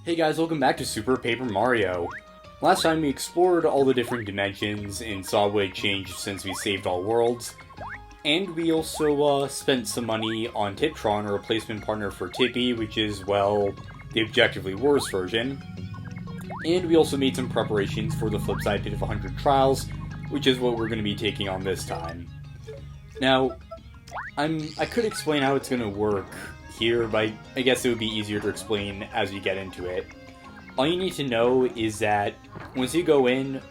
Hey guys, welcome back to Super Paper Mario. Last time we explored all the different dimensions and saw what had changed since we saved all worlds. And we also spent some money on Tiptron, a replacement partner for Tippy, which is, well, the objectively worse version. And we also made some preparations for the Flipside Pit of 100 Trials, which is what we're going to be taking on this time. Now, I could explain how it's going to work here, but I guess it would be easier to explain as you get into it. All you need to know is that once you go in,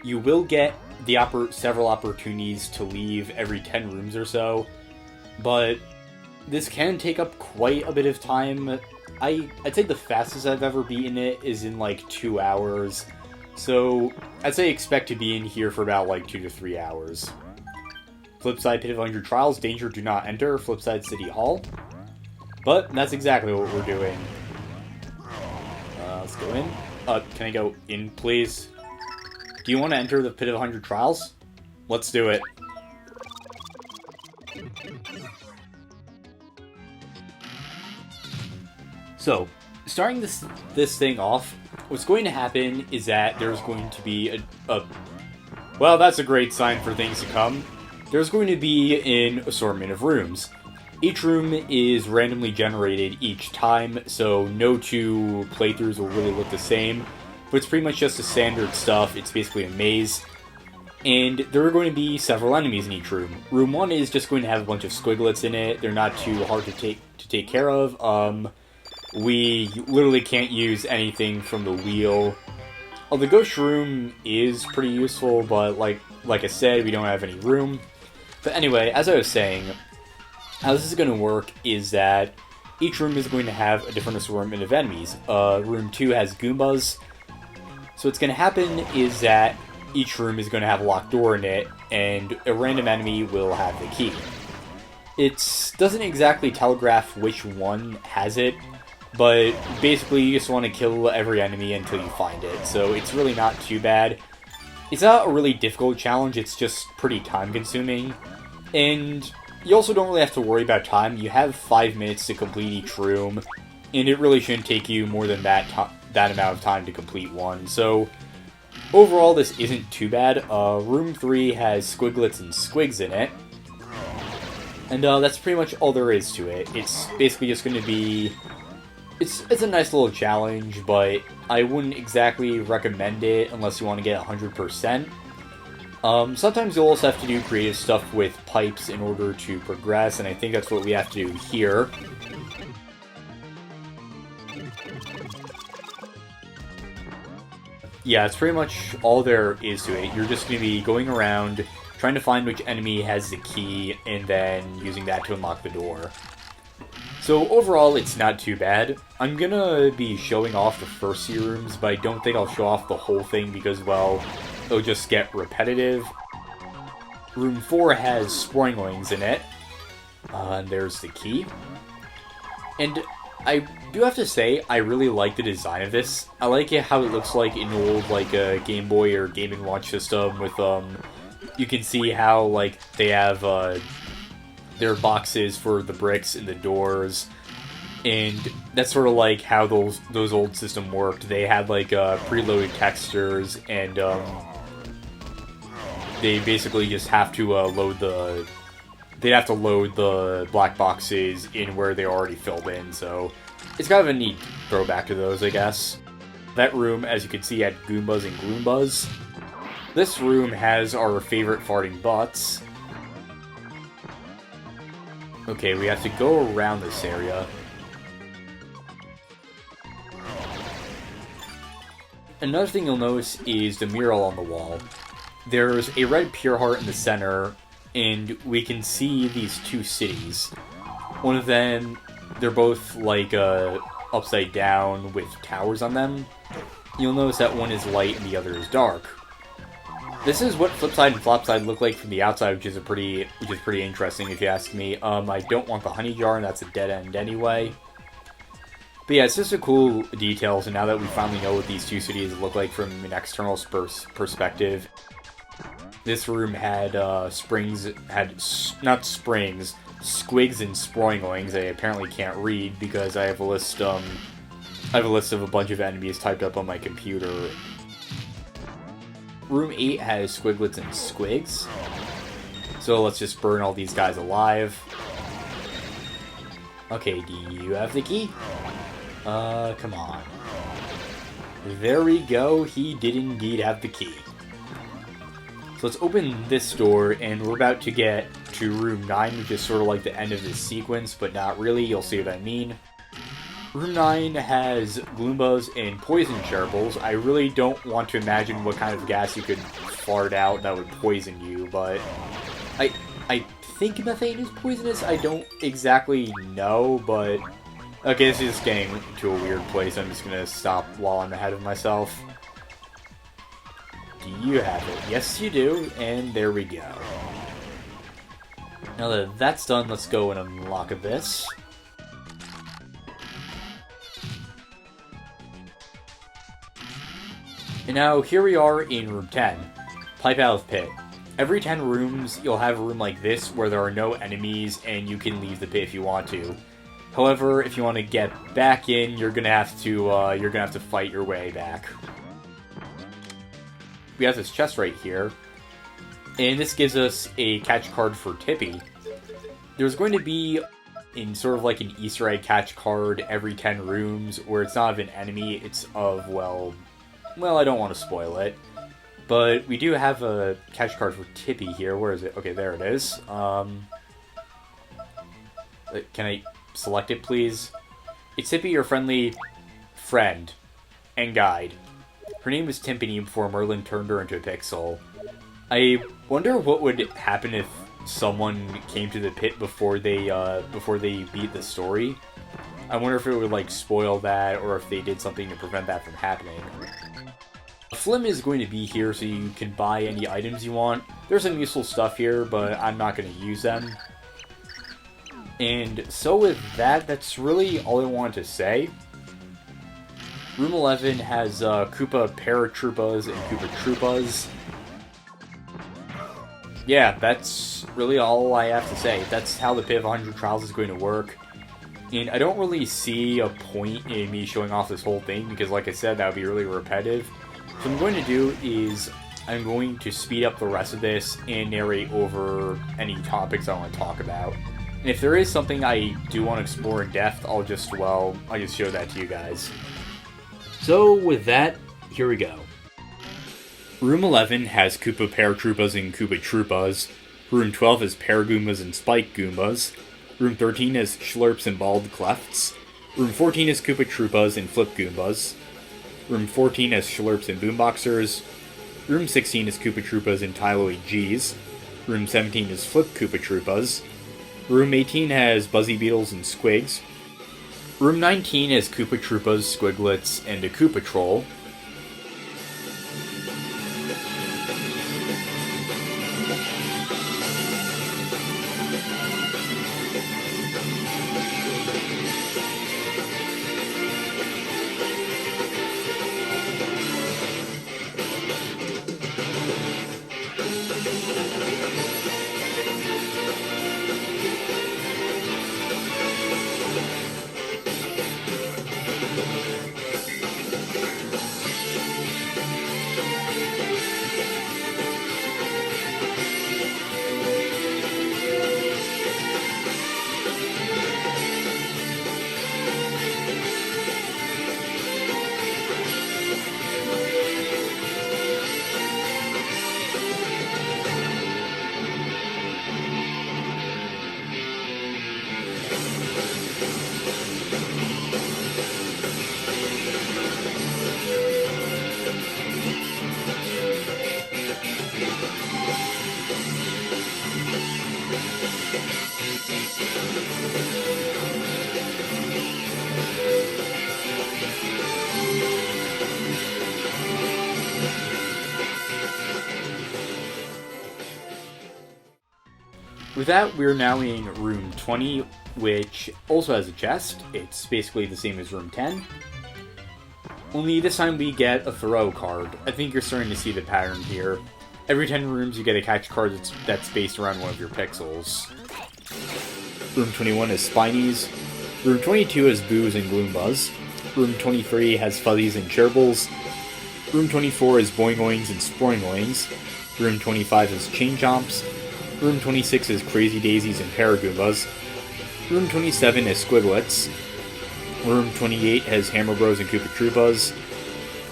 you will get the several opportunities to leave every 10 rooms or so, but this can take up quite a bit of time. I'd say the fastest I've ever beaten it is in like 2 hours, so I'd say expect to be in here for about like 2 to 3 hours. Flipside Pit of 100 Trials, danger, do not enter, Flipside City Hall. But that's exactly what we're doing. Let's go in. Can I go in, please? Do you want to enter the Pit of 100 Trials? Let's do it. So, starting this thing off, what's going to happen is that there's going to be well, that's a great sign for things to come. There's going to be an assortment of rooms. Each room is randomly generated each time, so no two playthroughs will really look the same, but it's pretty much just the standard stuff. It's basically a maze, and there are going to be several enemies in each room. Room 1 is just going to have a bunch of squiglets in it. They're not too hard to take care of. We literally can't use anything from the wheel. The ghost room is pretty useful, but like I said, we don't have any room. But anyway, as I was saying, how this is going to work is that each room is going to have a different assortment of enemies. Room 2 has Goombas. So what's going to happen is that each room is going to have a locked door in it, and a random enemy will have the key. It doesn't exactly telegraph which one has it, but basically you just want to kill every enemy until you find it. So it's really not too bad. It's not a really difficult challenge, it's just pretty time-consuming. And you also don't really have to worry about time. You have 5 minutes to complete each room, and it really shouldn't take you more than that amount of time to complete one. So, overall, this isn't too bad. Room 3 has squiglets and squigs in it, and that's pretty much all there is to it. It's basically just going to be... It's a nice little challenge, but I wouldn't exactly recommend it unless you want to get 100%. Sometimes you'll also have to do creative stuff with pipes in order to progress, and I think that's what we have to do here. Yeah, it's pretty much all there is to it. You're just going to be going around, trying to find which enemy has the key, and then using that to unlock the door. So overall, it's not too bad. I'm going to be showing off the first few rooms, but I don't think I'll show off the whole thing because, well, it'll just get repetitive. Room 4 has Sproinglings in it. And there's the key. And I do have to say, I really like the design of this. I like it how it looks like an old, like, a Game Boy or Game & Watch system with, you can see how, like, they have, their boxes for the bricks and the doors. And that's sort of like how those old systems worked. They had, like, preloaded textures, and, they basically just have to they'd have to load the black boxes in where they're already filled in, so it's kind of a neat throwback to those, I guess. That room, as you can see, had Goombas and Gloombas. This room has our favorite farting butts. Okay, we have to go around this area. Another thing you'll notice is the mural on the wall. There's a red pure heart in the center, and we can see these two cities. One of them, they're both like upside down with towers on them. You'll notice that one is light and the other is dark. This is what Flipside and Flopside look like from the outside, which is pretty interesting if you ask me. I don't want the honey jar, and that's a dead end anyway. But yeah, it's just a cool detail, so now that we finally know what these two cities look like from an external perspective. This room had squigs and Sproinglings. I apparently can't read because I have a list I have a list of a bunch of enemies typed up on my computer. Room 8 has squiglets and squigs. So let's just burn all these guys alive. Okay, do you have the key? Come on. There we go, he did indeed have the key. So let's open this door, and we're about to get to room 9, which is sort of like the end of this sequence, but not really, you'll see what I mean. Room 9 has Gloombas and poison gerbils. I really don't want to imagine what kind of gas you could fart out that would poison you, but I think methane is poisonous. I don't exactly know, but okay, this is getting to a weird place. I'm just gonna stop while I'm ahead of myself. Do you have it? Yes, you do, and there we go. Now that that's done, let's go and unlock this. And now, here we are in room 10, Pipe Out of Pit. Every 10 rooms, you'll have a room like this where there are no enemies and you can leave the pit if you want to. However, if you want to get back in, you're gonna have to fight your way back. We have this chest right here, and this gives us a catch card for Tippy. There's going to be in sort of like an Easter egg catch card every 10 rooms where it's not of an enemy, it's of, well, I don't want to spoil it. But we do have a catch card for Tippy here. Where is it? Okay, there it is. Can I select it, please? It's Tippy, your friendly friend and guide. Her name was Timpani before Merlin turned her into a pixel. I wonder what would happen if someone came to the pit before they beat the story. I wonder if it would, like, spoil that, or if they did something to prevent that from happening. Flim is going to be here so you can buy any items you want. There's some useful stuff here, but I'm not going to use them. And so with that, that's really all I wanted to say. Room 11 has Koopa Paratroopas and Koopa Troopas. Yeah, that's really all I have to say. That's how the Pit of 100 Trials is going to work. And I don't really see a point in me showing off this whole thing, because like I said, that would be really repetitive. So what I'm going to do is, I'm going to speed up the rest of this and narrate over any topics I want to talk about. And if there is something I do want to explore in depth, I'll just show that to you guys. So with that, here we go. Room 11 has Koopa Paratroopas and Koopa Troopas. Room 12 has Paragoombas and Spike Goombas. Room 13 has Schlurps and Bald Clefts. Room 14 has Koopa Troopas and Flip Goombas. Room 14 has Schlurps and Boomboxers. Room 16 is Koopa Troopas and Tyloid Gs. Room 17 is Flip Koopa Troopas. Room 18 has Buzzy Beetles and Squigs. Room 19 has Koopa Troopas, Squiglets, and a Koopa Troll. With that, we're now in room 20, which also has a chest. It's basically the same as room 10. Only this time we get a throw card. I think you're starting to see the pattern here. Every 10 rooms you get a catch card that's based around one of your pixels. Room 21 is Spinies. Room 22 is Boos and Gloombas. Room 23 has Fuzzies and Gerbils. Room 24 is Boingoings and Sproingoings. Room 25 is Chain Chomps. Room 26 is Crazy Daisies and Paragoombas. Room 27 is Squiglets. Room 28 has Hammer Bros and Koopa Troopas.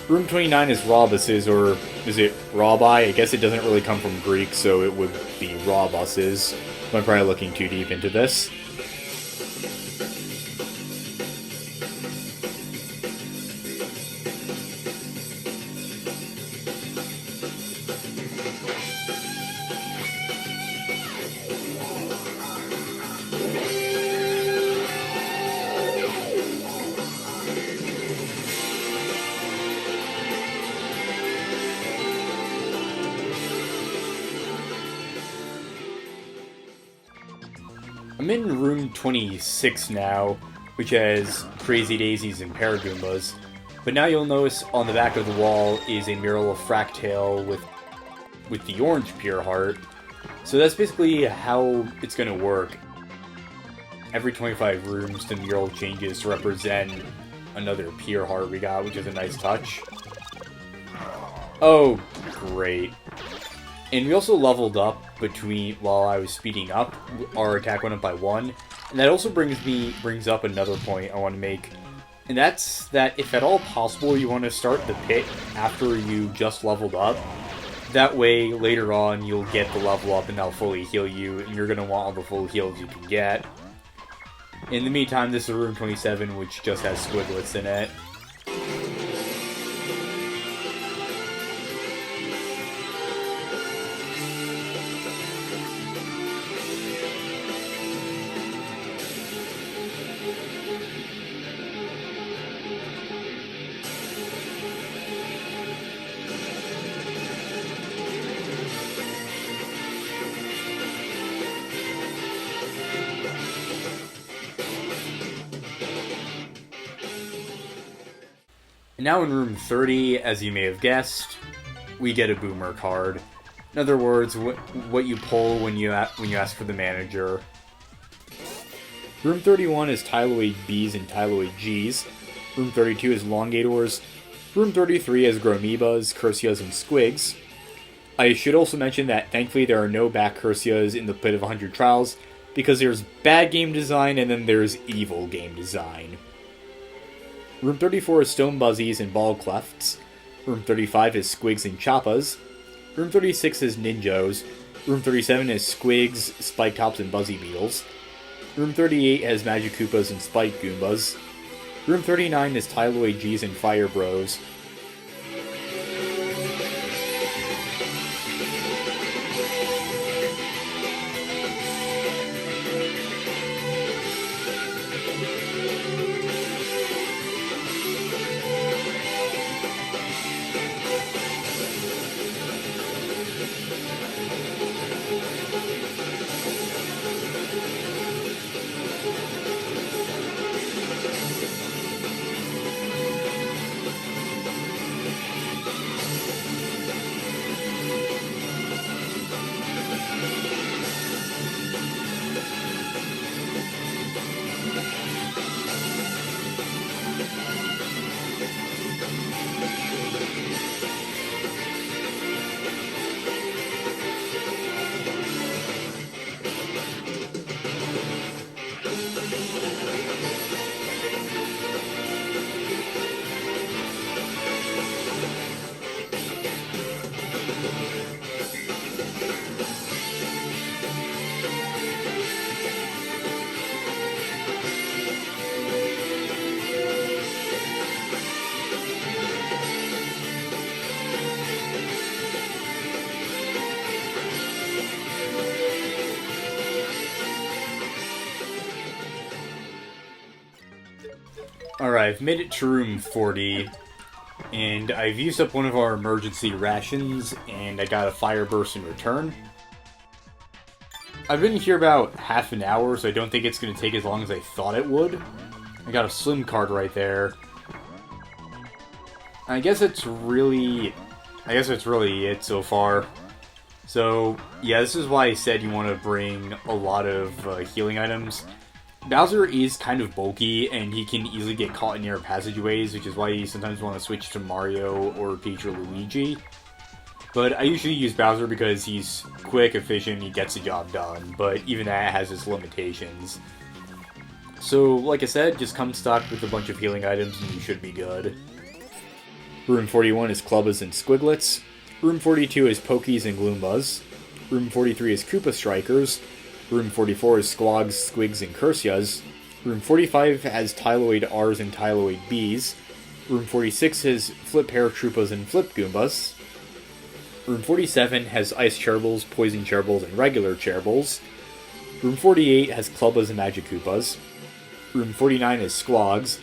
Room 29 is Rawbuses, or is it Rawbi? I guess it doesn't really come from Greek, so it would be Rawbuses. I'm probably looking too deep into this. I'm in room 26 now, which has Crazy Daisies and Paragoombas, but now you'll notice on the back of the wall is a mural of Wracktail with the orange Pure Heart. So that's basically how it's going to work. Every 25 rooms, the mural changes to represent another Pure Heart we got, which is a nice touch. Oh, great. And we also leveled up while I was speeding up. Our attack went up by 1. And that also brings up another point I want to make. And that's that if at all possible you want to start the pit after you just leveled up. That way, later on, you'll get the level up and they'll fully heal you. And you're going to want all the full heals you can get. In the meantime, this is room 27, which just has Squiglets in it. And now in room 30, as you may have guessed, we get a Boomer card. In other words, what you pull when you ask for the manager. Room 31 is Tyloid Bs and Tyloid Gs. Room 32 is Longators. Room 33 is Gromebas, Cursias, and Squigs. I should also mention that thankfully there are no back Cursias in the Pit of 100 Trials, because there's bad game design and then there's evil game design. Room 34 is Stone Buzzies and Ball Clefts. Room 35 is Squigs and Choppas. Room 36 is Ninjos. Room 37 is Squigs, Spike Tops, and Buzzy Beetles. Room 38 has Magic Koopas and Spike Goombas. Room 39 is Tyloid Gs and Fire Bros. Alright, I've made it to room 40, and I've used up one of our emergency rations, and I got a fire burst in return. I've been here about half an hour, so I don't think it's going to take as long as I thought it would. I got a slim card right there. I guess that's really it so far. So, yeah, this is why I said you want to bring a lot of healing items. Bowser is kind of bulky, and he can easily get caught in narrow passageways, which is why you sometimes want to switch to Mario or Peach or Luigi. But I usually use Bowser because he's quick, efficient, he gets the job done, but even that has its limitations. So, like I said, just come stocked with a bunch of healing items and you should be good. Room 41 is Clubbas and Squiglets. Room 42 is Pokies and Gloombas. Room 43 is Koopa Strikers. Room 44 is Squogs, Squigs, and Cursias. Room 45 has Tyloid R's and Tyloid B's. Room 46 has Flip Paratroopas and Flip Goombas. Room 47 has Ice Cherbils, Poison Cherbils, and Regular Cherbils. Room 48 has Clubbas and Magic Koopas. Room 49 is Squogs.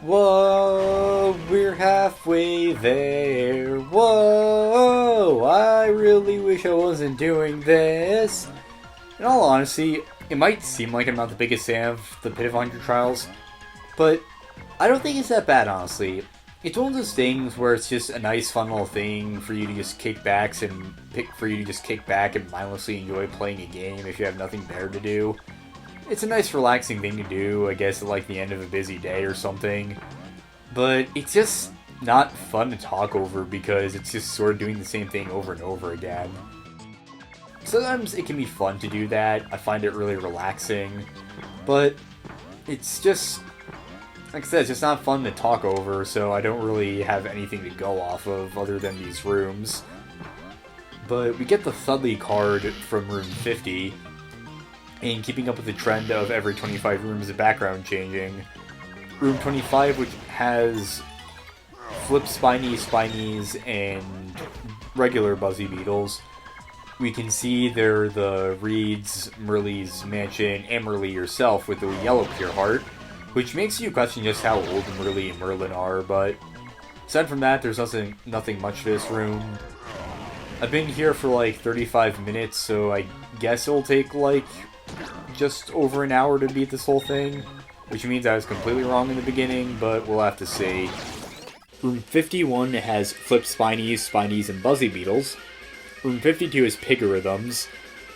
Whoa, we're halfway there. Whoa, I really wish I wasn't doing this. In all honesty, it might seem like I'm not the biggest fan of the Pit of 100 Trials, but I don't think it's that bad, honestly. It's one of those things where it's just a nice, fun little thing for you to just kick back and mindlessly enjoy playing a game if you have nothing better to do. It's a nice, relaxing thing to do, I guess, at like the end of a busy day or something. But it's just not fun to talk over because it's just sort of doing the same thing over and over again. Sometimes it can be fun to do that. I find it really relaxing. But it's just, like I said, it's just not fun to talk over, so I don't really have anything to go off of other than these rooms. But we get the Thudley card from room 50. And keeping up with the trend of every 25 rooms the background changing. Room 25, which has Flip Spinies, and regular Buzzy Beetles. We can see they're the Reeds, Merle's Mansion, and Merle yourself with the yellow pure heart, which makes you question just how old Merle and Merlin are, but aside from that, there's nothing much to this room. I've been here for like 35 minutes, so I guess it'll take like just over an hour to beat this whole thing, which means I was completely wrong in the beginning, but we'll have to see. Room 51 has Flip Spinies, and Buzzy Beetles. Room 52 is Pigarithms.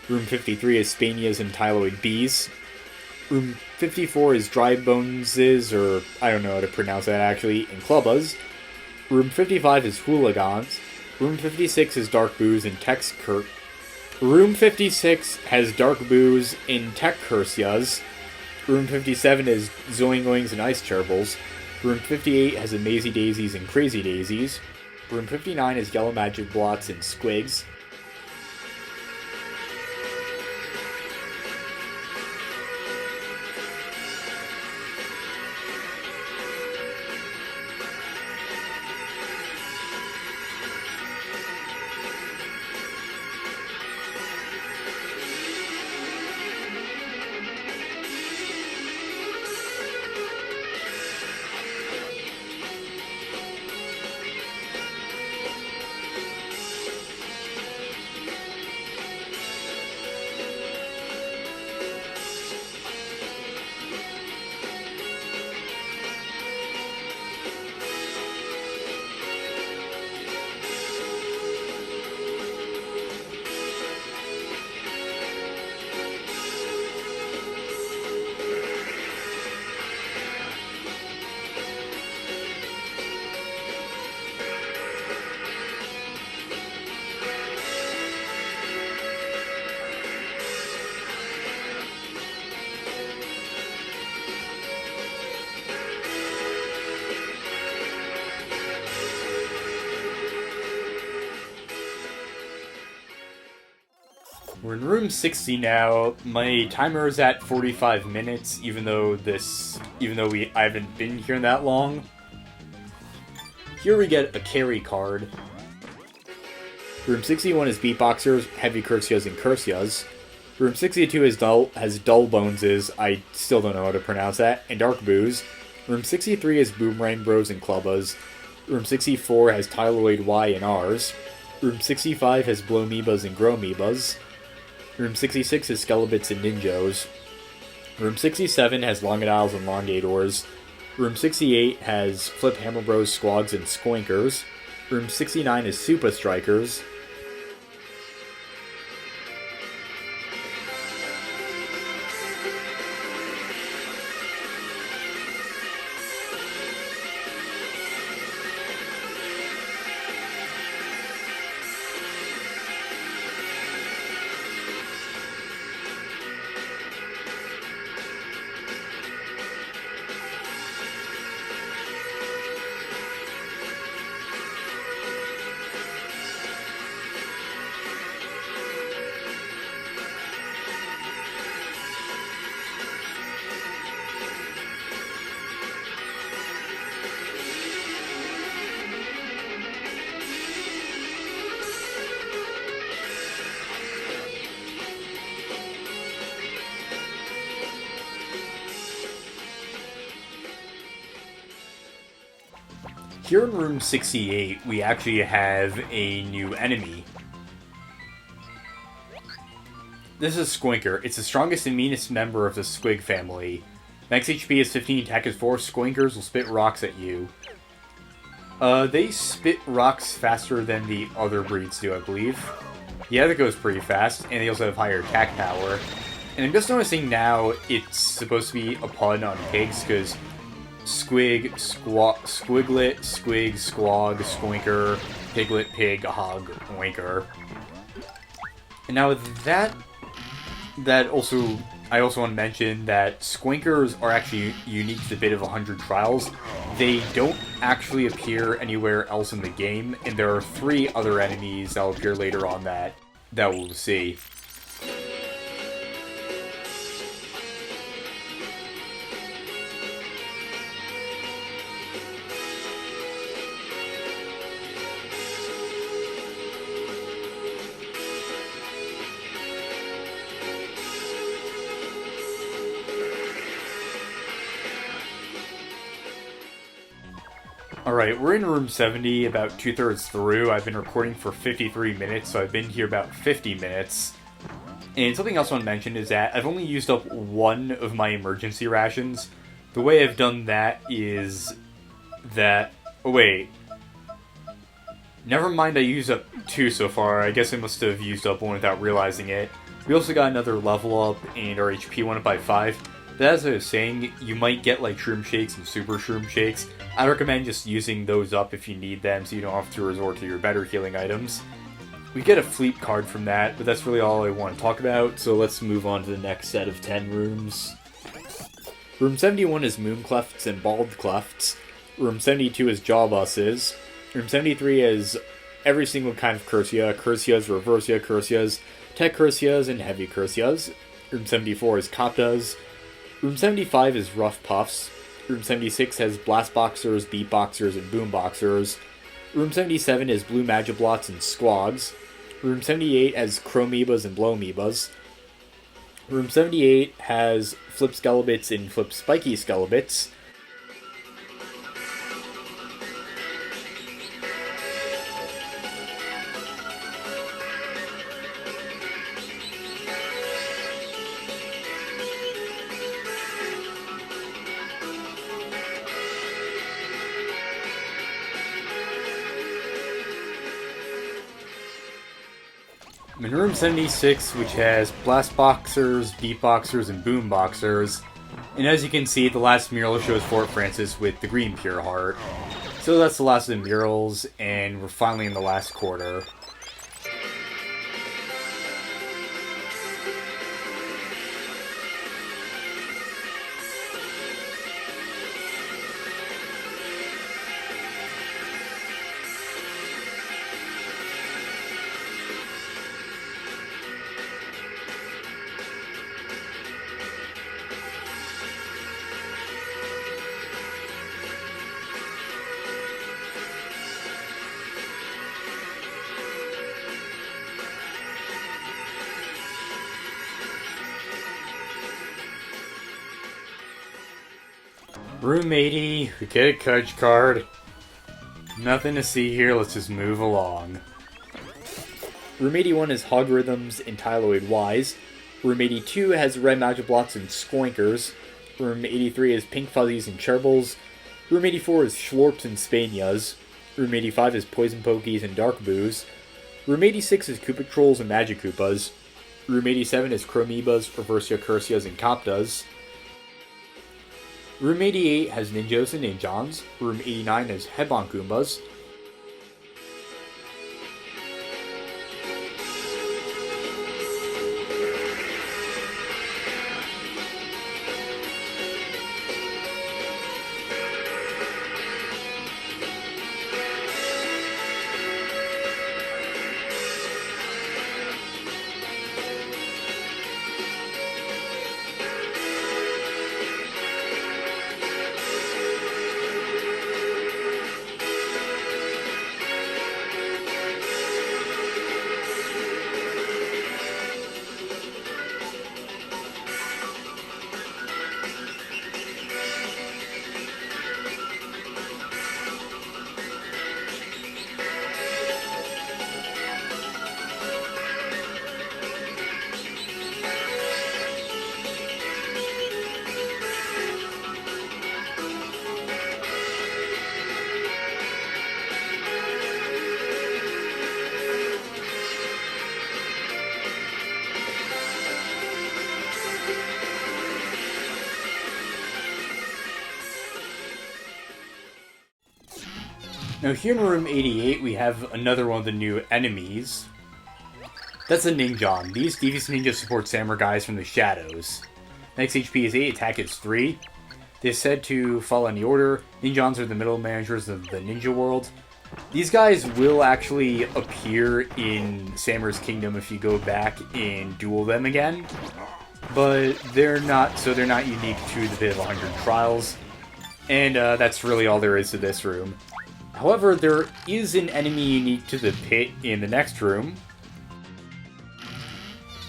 Room 53 is Spanias and Tyloid Bees. Room 54 is Dry Boneses, or I don't know how to pronounce that actually, and Clubbas. Room 55 is Hooligans. Room 56 is Dark Booze and Room 56 has Dark Booze in Tech Cursias. Room 57 is Zoingoings and Ice Cherbils. Room 58 has Amazy Daisies and Crazy Daisies. Room 59 is Yellow Magic Blots and Squigs. room 60 now. My timer is at 45 minutes, even though I haven't been here that long. Here we get a carry card. Room 61 is Beatboxers, Heavy Cursias, and Cursias. Room 62 has Dull Boneses, I still don't know how to pronounce that, and Dark Boos. Room 63 is Boomerang Bros and Clubbas. Room 64 has Tyloid Y and Rs. Room 65 has Blowmebas and Growmebas. Room 66 has Skelebits and Ninjos. Room 67 has Longadiles and Longators. Room 68 has Flip Hammer Bros, Squogs, and Skoinkers. Room 69 is Super Strikers. Here in room 68, we actually have a new enemy. This is Skoinker. It's the strongest and meanest member of the Squig family. Max HP is 15, attack is 4. Skoinkers will spit rocks at you. They spit rocks faster than the other breeds do, I believe. Yeah, that goes pretty fast, and they also have higher attack power. And I'm just noticing now it's supposed to be a pun on pigs, because Squig, Squiglet, Squig, Squog, Skoinker, Piglet, Pig, Hog, Oinker. And now I also want to mention that Skoinkers are actually unique to the bit of 100 Trials. They don't actually appear anywhere else in the game, and there are 3 other enemies that will appear later on that we'll see. Alright, we're in room 70, about 2/3 through. I've been recording for 53 minutes, so I've been here about 50 minutes. And something else I want to mention is that I've only used up 1 of my emergency rations. The way I've done that is that... Oh wait. Never mind, I used up 2 so far. I guess I must have used up 1 without realizing it. We also got another level up, and our HP went up by 5. But as I was saying, you might get like Shroom Shakes and Super Shroom Shakes. I recommend just using those up if you need them, so you don't have to resort to your better healing items. We get a Fleet card from that, but that's really all I want to talk about, so let's move on to the next set of 10 rooms. Room 71 is Moonclefts and Bald Clefts. Room 72 is Jawbusses. Room 73 is every single kind of Cursia, Cursias, Reversia Cursias, Tech Cursias, and Heavy Cursias. Room 74 is Coptas. Room 75 is Rough Puffs. Room 76 has Blast Boxers, Beat Boxers, and Boom Boxers. Room 77 is Blue Magiblots and Squogs. Room 78 has Chromebas and Blowmebas. Room 78 has Flip Skelebits and Flip Spiky Skelebits. In room 76, which has Blast Boxers, Beat Boxers, and Boom Boxers. And as you can see, the last mural shows Fort Francis with the green Pure Heart. So that's the last of the murals, and we're finally in the last quarter. Room 80, we get a coach card. Nothing to see here, let's just move along. Room 81 is Hogrhythms and Tyloid Ys. Room 82 has Red Magic Blocks and Skoinkers. Room 83 is Pink Fuzzies and Cherbles. Room 84 is Schlorps and Spanias. Room 85 is Poison Pokies and Dark Boos. Room 86 is Koopa Trolls and Magic Koopas. Room 87 is Chromebas, Reversia Cursias, and Coptas. Room 88 has Ninjos and Ninjons. Room 89 has Headbong Goombas. Now here in room 88 we have another one of the new enemies. That's a Ninjon. These devious ninjas support samurai guys from the shadows. Next HP is 8, attack is 3. They're said to follow any order. Ninjons are the middle managers of the ninja world. These guys will actually appear in Samurai's Kingdom if you go back and duel them again. But they're not unique to the Pit of 100 Trials. And that's really all there is to this room. However, there is an enemy unique to the pit in the next room.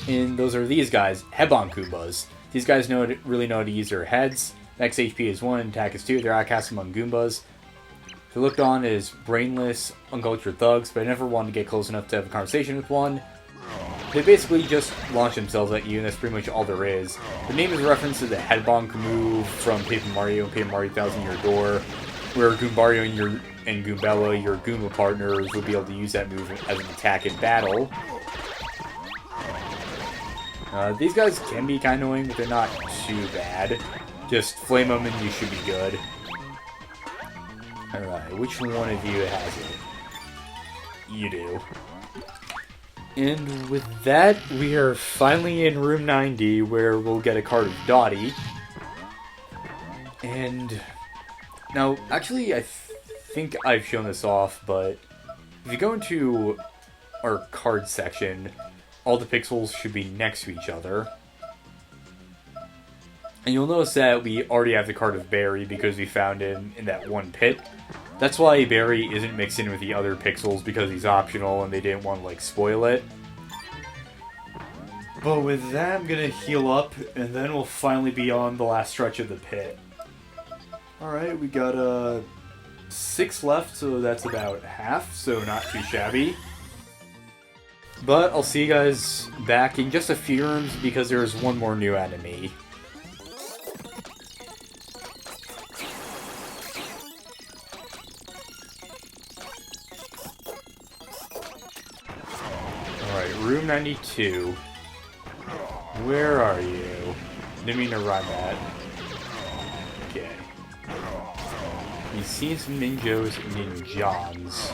And those are these guys, Headbong Goombas. These guys really know how to use their heads. Max HP is 1, attack is 2, they're outcast among Goombas. They're looked on as brainless, uncultured thugs, but I never wanted to get close enough to have a conversation with one. They basically just launch themselves at you, and that's pretty much all there is. The name is a reference to the Headbong move from Paper Mario and Paper Mario 1000 Year Door, where Goombario and Goombella, your Goomba partners, will be able to use that move as an attack in battle. These guys can be kind of annoying, but they're not too bad. Just flame them and you should be good. Alright, which one of you has it? You do. And with that, we are finally in room 90, where we'll get a card of Dottie. And now, actually, I think I've shown this off, but if you go into our card section, all the pixels should be next to each other. And you'll notice that we already have the card of Barry because we found him in that one pit. That's why Barry isn't mixed in with the other pixels, because he's optional and they didn't want to, like, spoil it. But with that, I'm gonna heal up, and then we'll finally be on the last stretch of the pit. Alright, we got 6 left, so that's about half, so not too shabby. But I'll see you guys back in just a few rooms, because there's one more new enemy. Alright, room 92. Where are you? Didn't mean to run that. Okay. You've seen some ninjos and ninjons.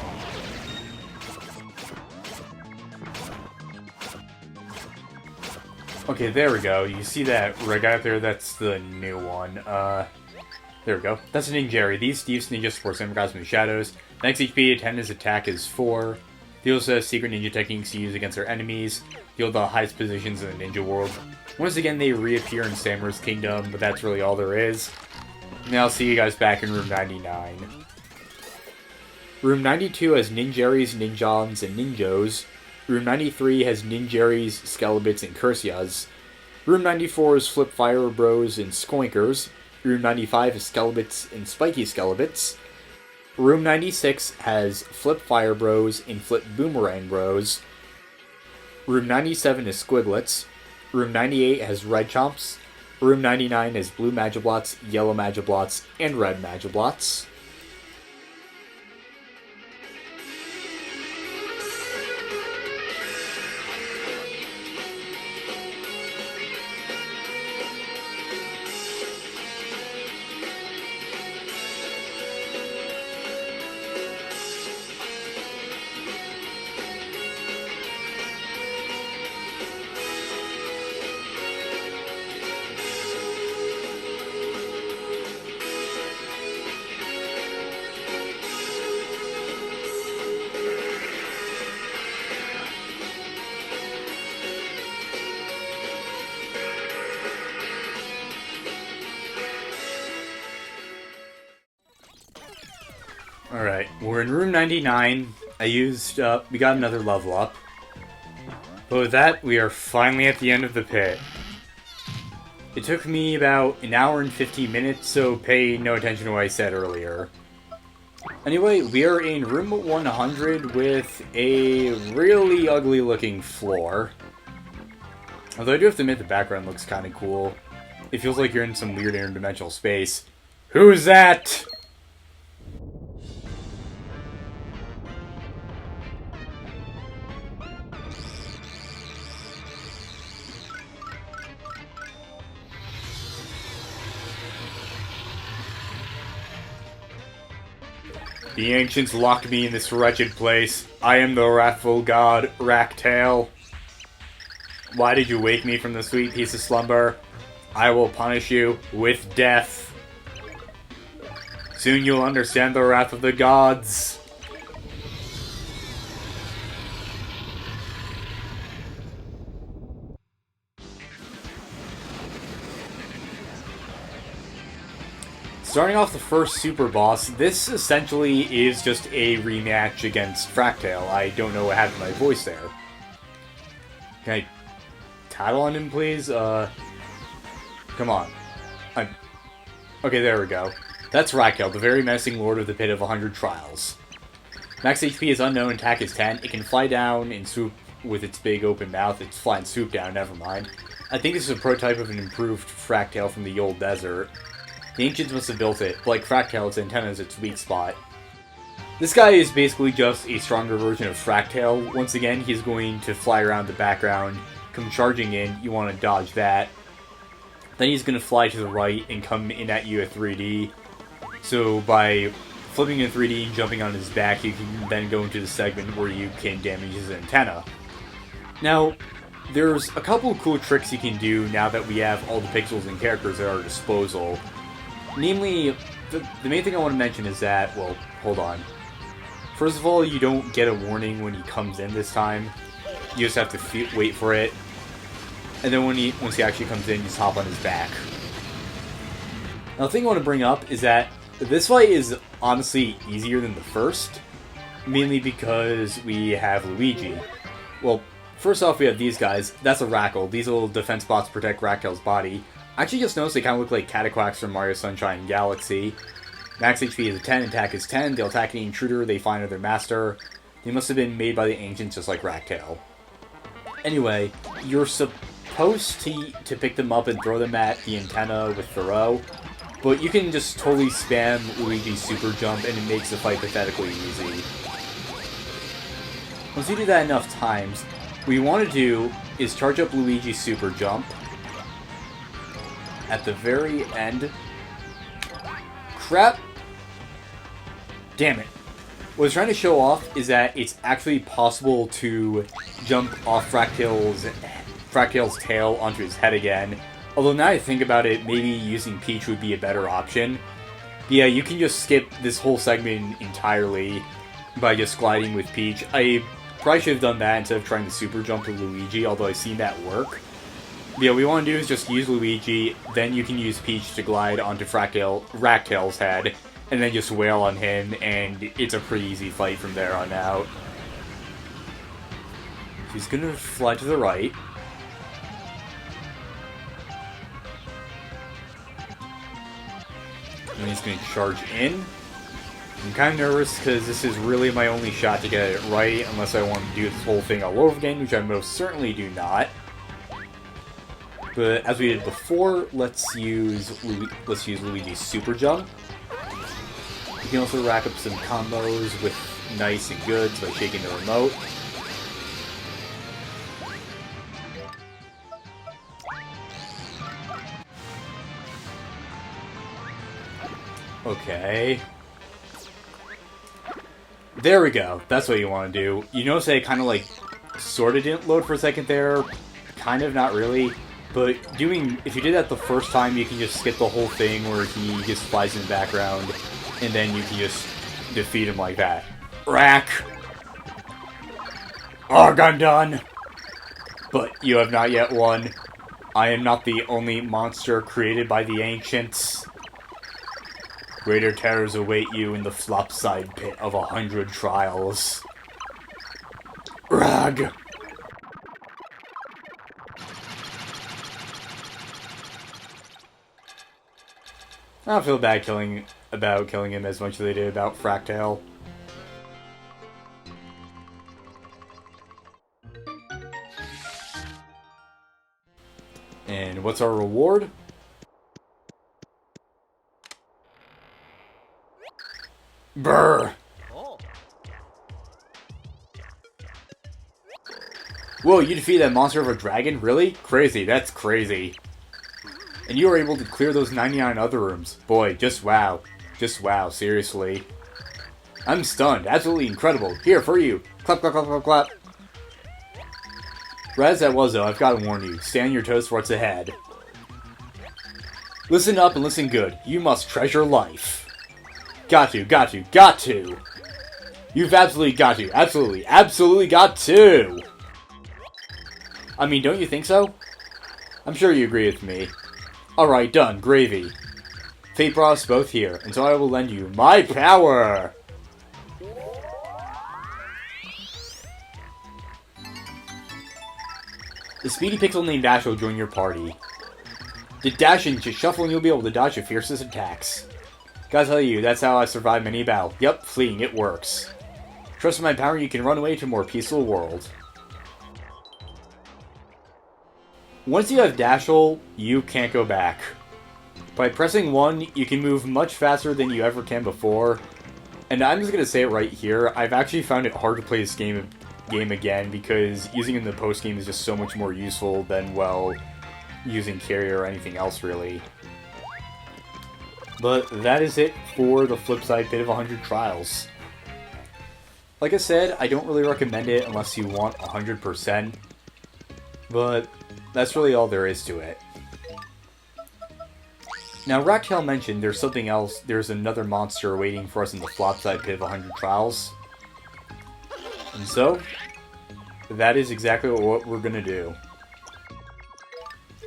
Okay, there we go. You see that red guy up there? That's the new one. There we go. That's a Ninjari. These Steve's ninjas support samurai guys from the shadows. Next HP, 10, his attack is 4. They also have secret ninja techniques to use against their enemies. Deal the highest positions in the ninja world. Once again, they reappear in Samurai's Kingdom, but that's really all there is. Now I'll see you guys back in room 99. Room 92 has Ninjaris, Ninjons, and Ninjos. Room 93 has Ninjaris, Skelebits, and Cursias. Room 94 is Flip Fire Bros and Skoinkers. Room 95 is Skelebits and Spiky Skelebits. Room 96 has Flip Fire Bros and Flip Boomerang Bros. Room 97 is Squiglets. Room 98 has Red Chomps. Room 99 is Blue Magiblots, Yellow Magiblots, and Red Magiblots. Alright, we're in room 99. We got another level up. But with that, we are finally at the end of the pit. It took me about an hour and 15 minutes, so pay no attention to what I said earlier. Anyway, we are in room 100 with a really ugly looking floor. Although I do have to admit the background looks kind of cool. It feels like you're in some weird interdimensional space. Who's that? The ancients locked me in this wretched place. I am the wrathful god, Wracktail. Why did you wake me from the sweet peace of slumber? I will punish you with death. Soon you'll understand the wrath of the gods. Starting off the first super boss, this essentially is just a rematch against Wracktail. I don't know what happened to my voice there. Can I tattle on him, please? Come on. Okay, there we go. That's Wracktail, the very menacing lord of the Pit of 100 Trials. Max HP is unknown, attack is 10. It can fly down and swoop with its big open mouth. It's fly and swoop down, never mind. I think this is a prototype of an improved Wracktail from the old desert. The ancients must have built it. Like Wracktail, its antenna is its weak spot. This guy is basically just a stronger version of Wracktail. Once again, he's going to fly around the background, come charging in, you want to dodge that. Then he's going to fly to the right and come in at you at 3D. So by flipping in 3D and jumping on his back, you can then go into the segment where you can damage his antenna. Now, there's a couple of cool tricks you can do now that we have all the pixels and characters at our disposal. Namely, the main thing I want to mention is that, well, hold on. First of all, you don't get a warning when he comes in this time. You just have to wait for it. And then once he actually comes in, you just hop on his back. Now, the thing I want to bring up is that this fight is honestly easier than the first. Mainly because we have Luigi. Well, first off, we have these guys. That's a Wrackle. These little defense bots protect Wracktail's body. I actually just noticed they kind of look like Cataquacks from Mario Sunshine Galaxy. Max HP is 10, attack is 10. They'll attack any intruder they find or their master. They must have been made by the ancients just like Wracktail. Anyway, you're supposed to pick them up and throw them at the antenna with Thoreau, but you can just totally spam Luigi's super jump and it makes the fight pathetically easy. Once you do that enough times, what you want to do is charge up Luigi's super jump. At the very end... Crap! Damn it. What I was trying to show off is that it's actually possible to jump off Wracktail's tail onto his head again. Although now I think about it, maybe using Peach would be a better option. But yeah, you can just skip this whole segment entirely by just gliding with Peach. I probably should have done that instead of trying to super jump to Luigi, although I've seen that work. But yeah, what we want to do is just use Luigi, then you can use Peach to glide onto Wracktail's head, and then just wail on him, and it's a pretty easy fight from there on out. He's gonna fly to the right. And he's going to charge in. I'm kind of nervous because this is really my only shot to get it right, unless I want to do this whole thing all over again, which I most certainly do not. But as we did before, let's use Luigi's Super Jump. You can also rack up some combos with nice and goods by shaking the remote. Okay. There we go. That's what you want to do. You notice I kind of like sort of didn't load for a second there. Kind of, not really. But if you did that the first time, you can just skip the whole thing where he just flies in the background, and then you can just defeat him like that. Rack! Argon done! But you have not yet won. I am not the only monster created by the ancients. Greater terrors await you in the Flipside Pit of 100 trials. Rag! I don't feel bad about killing him as much as they did about Wracktail. And what's our reward? Brr! Whoa, you defeated that monster of a dragon? Really? Crazy, that's crazy. And you were able to clear those 99 other rooms. Boy, just wow. Just wow, seriously. I'm stunned. Absolutely incredible. Here, for you. Clap, clap, clap, clap, clap. Right as that was, though, I've got to warn you. Stay on your toes for what's ahead. Listen up and listen good. You must treasure life. Got to, got to, got to. You've absolutely got to. Absolutely, absolutely got to. I mean, don't you think so? I'm sure you agree with me. Alright, done. Gravy. Fate brought us both here, and so I will lend you my power! The speedy pixel named Dash will join your party. The dash and just shuffle and you'll be able to dodge your fiercest attacks. Gotta tell you, that's how I survived many a battle. Yep, fleeing, it works. Trust in my power, you can run away to a more peaceful world. Once you have Dashel, you can't go back. By pressing 1, you can move much faster than you ever can before. And I'm just gonna say it right here, I've actually found it hard to play this game again because using it in the post-game is just so much more useful than, well, using carrier or anything else, really. But that is it for the Flipside Pit of 100 Trials. Like I said, I don't really recommend it unless you want 100%, but that's really all there is to it. Now, Wracktail mentioned there's something else, there's another monster waiting for us in the Flipside Pit of 100 Trials. And so, that is exactly what we're gonna do.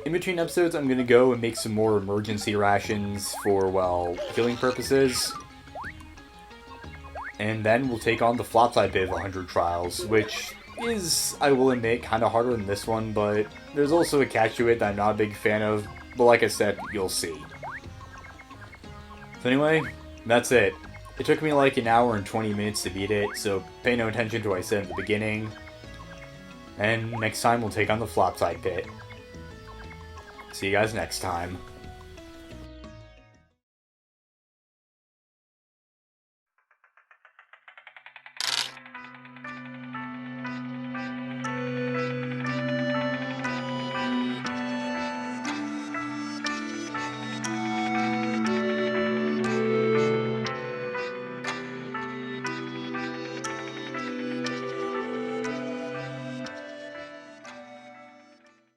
In between episodes, I'm gonna go and make some more emergency rations for, well, healing purposes. And then we'll take on the Flipside Pit of 100 Trials, which is, I will admit, kind of harder than this one, but there's also a catch to it that I'm not a big fan of, but like I said, you'll see. So anyway, that's it. It took me like an hour and 20 minutes to beat it, so pay no attention to what I said at the beginning. And next time we'll take on the Flipside Pit. See you guys next time.